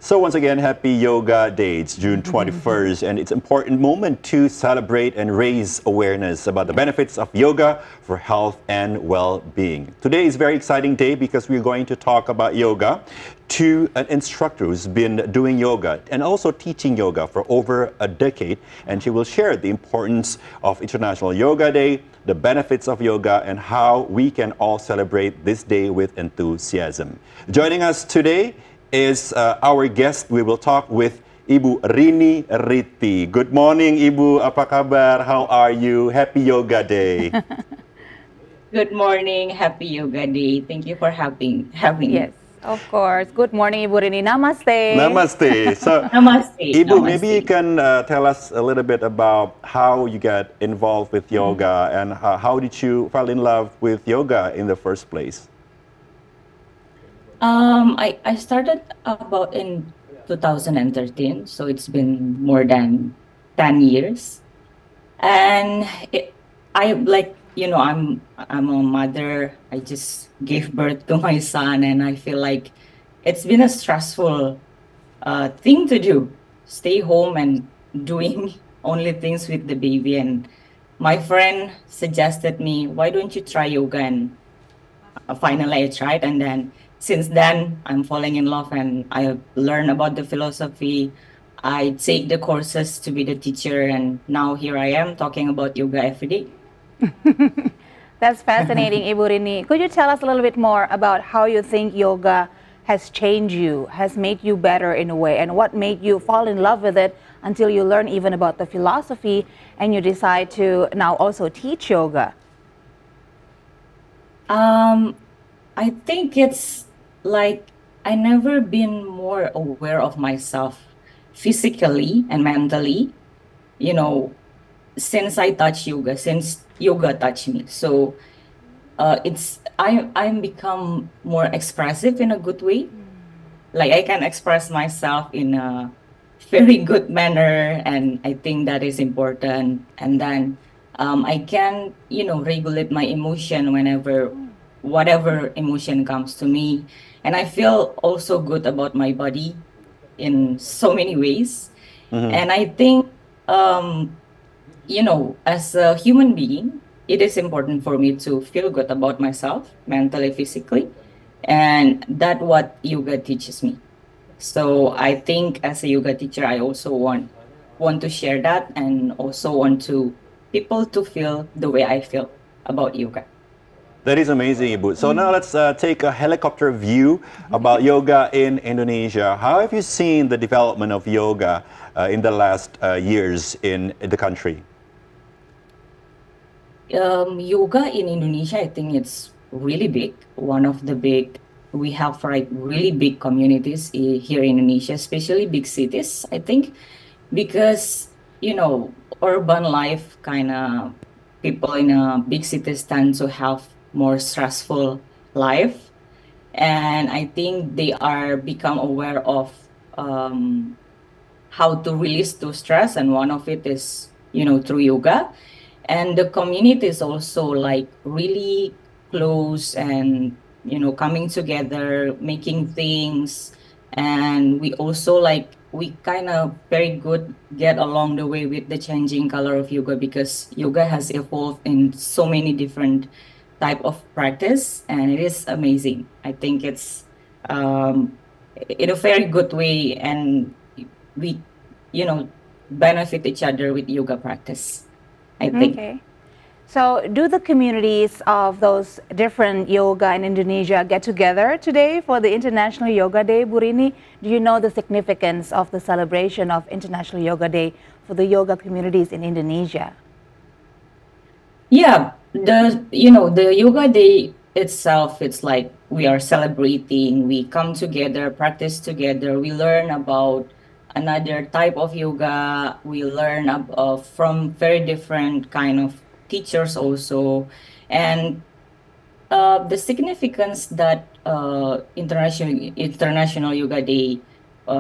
So once again, happy Yoga Day. It's June 21st, and it's an important moment to celebrate and raise awareness about the benefits of yoga for health and well-being. Today is a very exciting day because we're going to talk about yoga to an instructor who's been doing yoga and also teaching yoga for over a decade, and she will share the importance of International Yoga Day, the benefits of yoga, and how we can all celebrate this day with enthusiasm. Joining us today is our guest. We will talk with Ibu Rini Riti. Good morning, Ibu. Apa kabar? How are you? Happy Yoga Day. Good morning. Happy Yoga Day. Thank you for having Yes, me. of course. Good morning, Ibu Rini. Namaste. Namaste. So, Namaste. Ibu, maybe you Namaste. can tell us a little bit about how you got involved with yoga and how did you fall in love with yoga in the first place? I started about in 2013, so it's been more than 10 years. And I like, I'm a mother. I just gave birth to my son, and I feel like it's been a stressful thing to do. Stay home and doing only things with the baby. And my friend suggested me, why don't you try yoga? And finally I tried, and then since then I'm falling in love, and I learn about the philosophy. I take the courses to be the teacher, and now here I am talking about yoga every day. That's fascinating, Ibu Rini. Could you tell us a little bit more about how you think yoga has changed you, has made you better in a way, and what made you fall in love with it until you learn even about the philosophy and you decide to now also teach yoga? I think it's like I never been more aware of myself physically and mentally, you know, since I touch yoga, since yoga touched me. So I'm become more expressive in a good way. Like I can express myself in a very good manner, and I think that is important. And then I can, regulate my emotion whenever whatever emotion comes to me. And I feel also good about my body in so many ways. And I think, as a human being, it is important for me to feel good about myself, mentally, physically. And that what yoga teaches me. So I think as a yoga teacher, I also want to share that, and also want to people to feel the way I feel about yoga. That is amazing, Ibu. So now let's take a helicopter view about yoga in Indonesia. How have you seen the development of yoga in the last years in the country? Yoga in Indonesia, I think it's really big. One of the big, we have like really big communities here in Indonesia, especially big cities, I think, because, urban life kind of people in big cities tend to have more stressful life. And I think they are become aware of how to release the stress. And one of it is, through yoga. And the community is also like really close, and coming together, making things. And we also like we kind of very good get along the way with the changing color of yoga, because yoga has evolved in so many different type of practice, and it is amazing. I think it's in a very good way, and we benefit each other with yoga practice, I think. Okay. So do the communities of those different yoga in Indonesia get together today for the International Yoga Day, Bu Rini? Do you know the significance of the celebration of International Yoga Day for the yoga communities in Indonesia? Yeah, the yoga day itself, it's like we are celebrating, we come together, practice together, we learn about another type of yoga, we learn from very different kind of teachers also. And the significance that International Yoga Day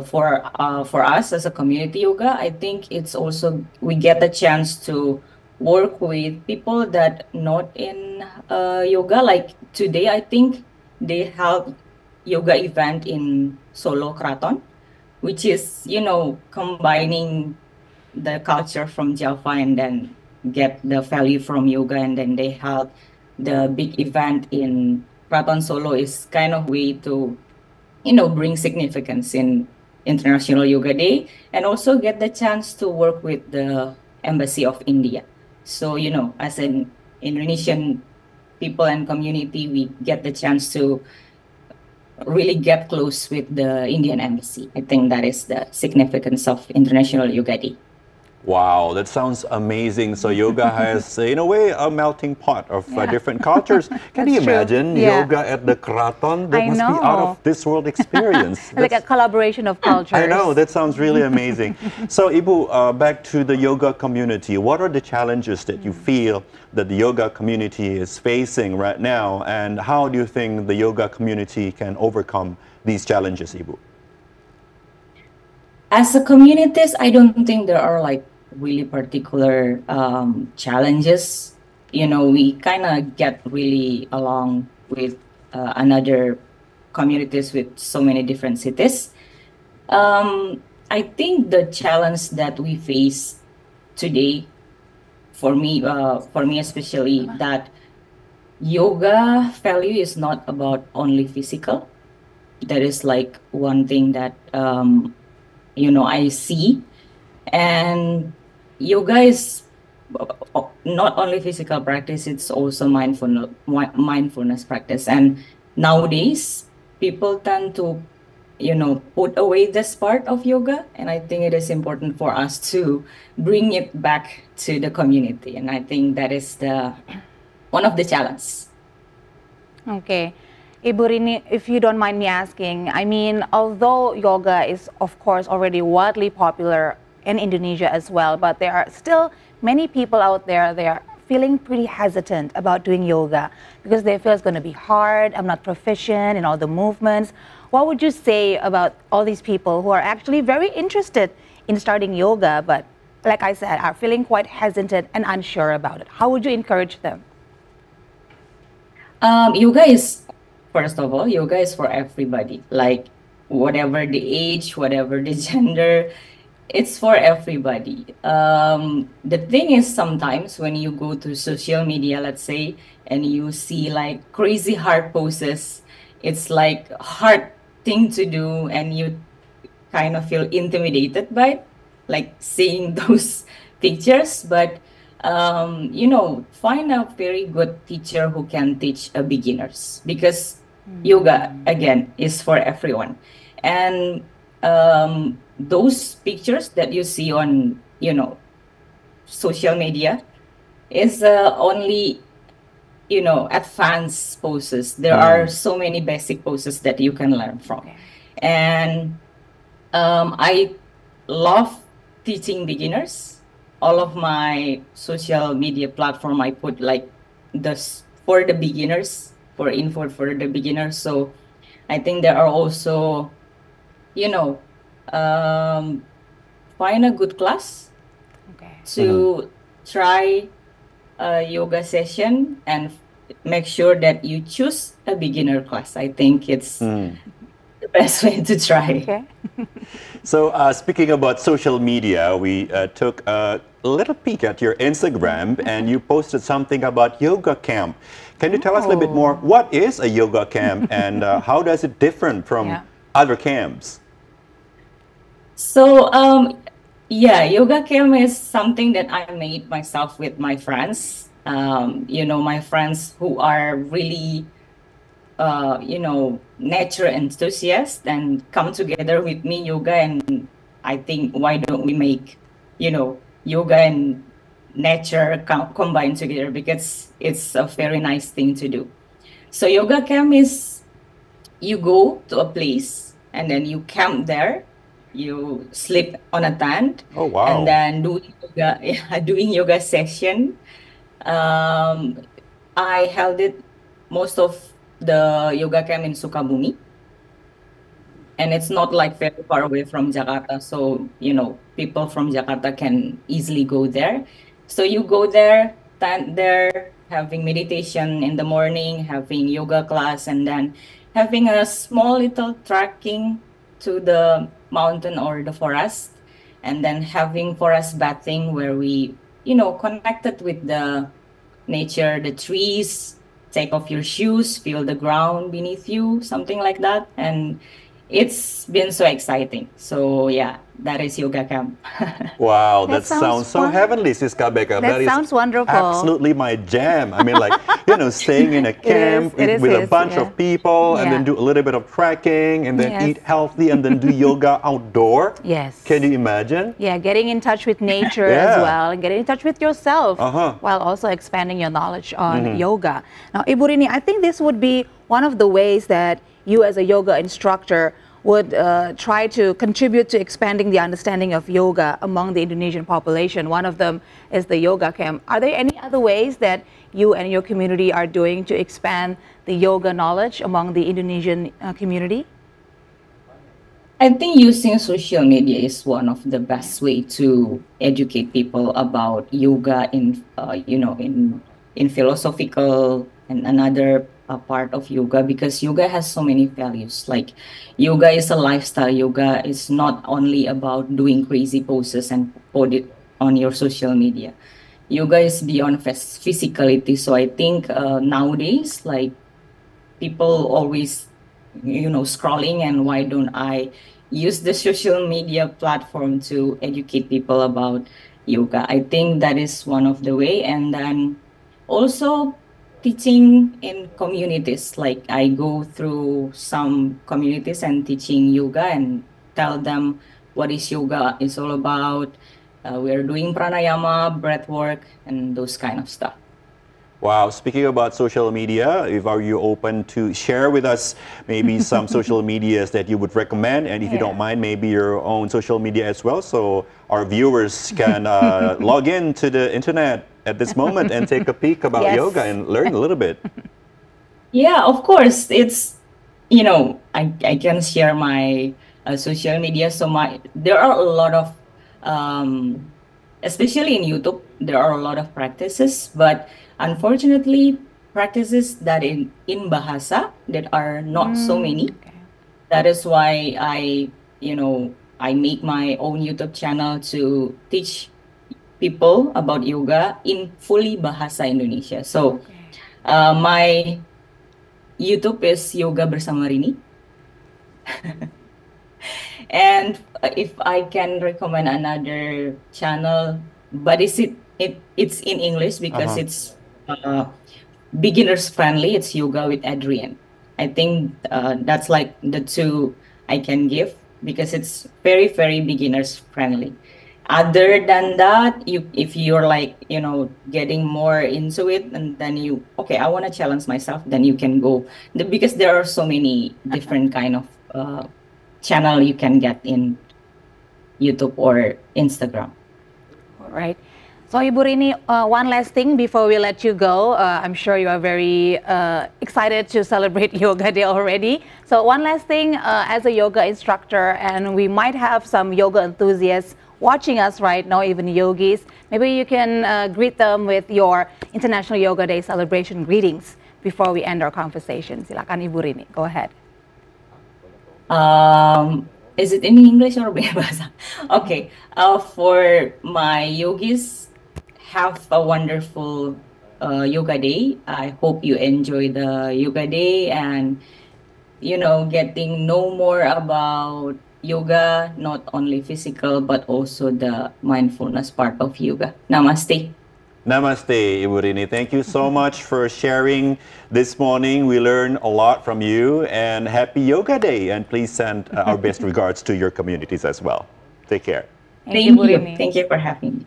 for us as a community yoga, I think it's also we get the chance to work with people that not in yoga. Like today, I think they held yoga event in Solo Kraton. which is, combining the culture from Java and then get the value from yoga, and then they held the big event in Kraton Solo is kind of way to, bring significance in International Yoga Day, and also get the chance to work with the Embassy of India. So, as an Indonesian people and community, we get the chance to really get close with the Indian Embassy. I think that is the significance of International Yoga Day. Wow, that sounds amazing. So yoga has, in a way, a melting pot of different cultures. Can you That's true. imagine Yeah. yoga at the Kraton? That I must be out know. of this world experience. Like a collaboration of cultures. I know, that sounds really amazing. So Ibu, back to the yoga community. What are the challenges that you feel that the yoga community is facing right now, and how do you think the yoga community can overcome these challenges, Ibu? As a communities, I don't think there are like really particular challenges. We kind of get really along with another communities with so many different cities. I think the challenge that we face today, for me especially, that yoga value is not about only physical. That is like one thing that I see. And yoga is not only physical practice, it's also mindfulness practice. And nowadays, people tend to, put away this part of yoga. And I think it is important for us to bring it back to the community. And I think that is one of the challenges. Okay. Ibu Rini, if you don't mind me asking, I mean, although yoga is, of course, already widely popular in Indonesia as well, but there are still many people out there, they are feeling pretty hesitant about doing yoga because they feel it's going to be hard, I'm not proficient in all the movements. What would you say about all these people who are actually very interested in starting yoga, but like I said, are feeling quite hesitant and unsure about it? How would you encourage them? Yoga is, first of all, yoga is for everybody. Like whatever the age, whatever the gender, it's for everybody. The thing is, sometimes when you go to social media, let's say, and you see like crazy hard poses, it's like a hard thing to do, and you kind of feel intimidated by it, like seeing those pictures. But find a very good teacher who can teach beginners, because yoga again is for everyone. And those pictures that you see on social media is only advanced poses. There are so many basic poses that you can learn from. Okay. And I love teaching beginners. All of my social media platform, I put like this for the beginners, for info for the beginners. So I think there are also, find a good class Okay. to try a yoga session, and make sure that you choose a beginner class. I think it's the best way to try. Okay. So speaking about social media, we took a little peek at your Instagram, and you posted something about yoga camp. Can you tell us a little bit more? What is a yoga camp, and how does it differ from Yeah. other camps? So, yoga camp is something that I made myself with my friends. My friends who are really, nature enthusiasts, and come together with me yoga. And I think, why don't we make, yoga and nature combine together, because it's a very nice thing to do. So yoga camp is, you go to a place and then you camp there. You sleep on a tent. Oh, wow. And then doing yoga session. I held it most of the yoga camp in Sukabumi, and it's not like very far away from Jakarta, so people from Jakarta can easily go there. So you go there, stand there, having meditation in the morning, having yoga class, and then having a small little trekking to the mountain or the forest, and then having forest bathing where we, connected with the nature, the trees, take off your shoes, feel the ground beneath you, something like that. And it's been so exciting. So yeah, that is yoga camp. Wow, That that sounds sounds so fun. heavenly, Siska Becca. That is sounds wonderful. absolutely my jam. I mean, like, staying in a camp it is with a his, bunch yeah. of people and then Yeah. do a little bit of trekking and then Yes. eat healthy and then do yoga outdoor. Yes. Can you imagine? Yeah, getting in touch with nature Yeah. as well, and getting in touch with yourself while also expanding your knowledge on yoga. Now, Ibu Rini, I think this would be one of the ways that you as a yoga instructor would try to contribute to expanding the understanding of yoga among the Indonesian population. One of them is the yoga camp. Are there any other ways that you and your community are doing to expand the yoga knowledge among the Indonesian community? I think using social media is one of the best way to educate people about yoga in philosophical and another part of yoga, because yoga has so many values. Like yoga is a lifestyle. Yoga is not only about doing crazy poses and put it on your social media. Yoga is beyond physicality. So I think nowadays, like people always scrolling, and why don't I use the social media platform to educate people about yoga? I think that is one of the way. And then also teaching in communities, like I go through some communities and teaching yoga and tell them what is yoga is all about. We're doing pranayama, breath work, and those kind of stuff. Wow, speaking about social media, are you open to share with us maybe some social medias that you would recommend? And if you don't mind, maybe your own social media as well, so our viewers can log in to the internet at this moment and take a peek about yoga and learn a little bit. Yeah, of course. It's, I can share my social media. So there are a lot of, especially in YouTube, there are a lot of practices, but unfortunately, practices that in Bahasa that are not so many. Okay. That is why I make my own YouTube channel to teach people about yoga in fully Bahasa Indonesia. So my YouTube is Yoga Bersama Rini. And if I can recommend another channel, but it's in English because it's beginners friendly. It's Yoga with Adrian. I think that's like the two I can give, because it's very, very beginners friendly. Other than that, if you're like, getting more into it, and then I want to challenge myself, then you can go, because there are so many different kind of channel you can get in YouTube or Instagram. All right. So Ibu Rini, one last thing before we let you go. I'm sure you are very excited to celebrate Yoga Day already. So one last thing, as a yoga instructor, and we might have some yoga enthusiasts watching us right now, even yogis. Maybe you can greet them with your International Yoga Day celebration greetings before we end our conversation. Silakan Ibu Rini, go ahead. Is it in English or bahasa? Okay. For my yogis, have a wonderful yoga day. I hope you enjoy the yoga day and getting know more about yoga, not only physical but also the mindfulness part of yoga. Namaste. Namaste, Ibu Rini. Thank you so much for sharing this morning. We learned a lot from you, and happy Yoga Day. And please send our best regards to your communities as well. Take care. Thank you. Thank you for having me.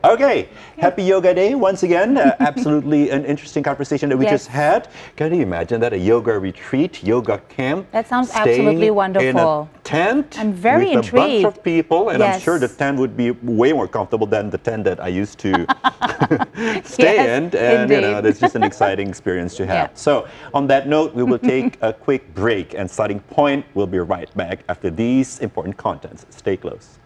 Okay, happy Yoga Day once again. Absolutely an interesting conversation that we just had. Can you imagine that? A yoga retreat, yoga camp. That sounds absolutely wonderful. In a tent. I'm very with intrigued. a bunch of people, and I'm sure the tent would be way more comfortable than the tent that I used to stay in. And it's just an exciting experience to have. So on that note, we will take a quick break, and Starting Point will be right back after these important contents. Stay close.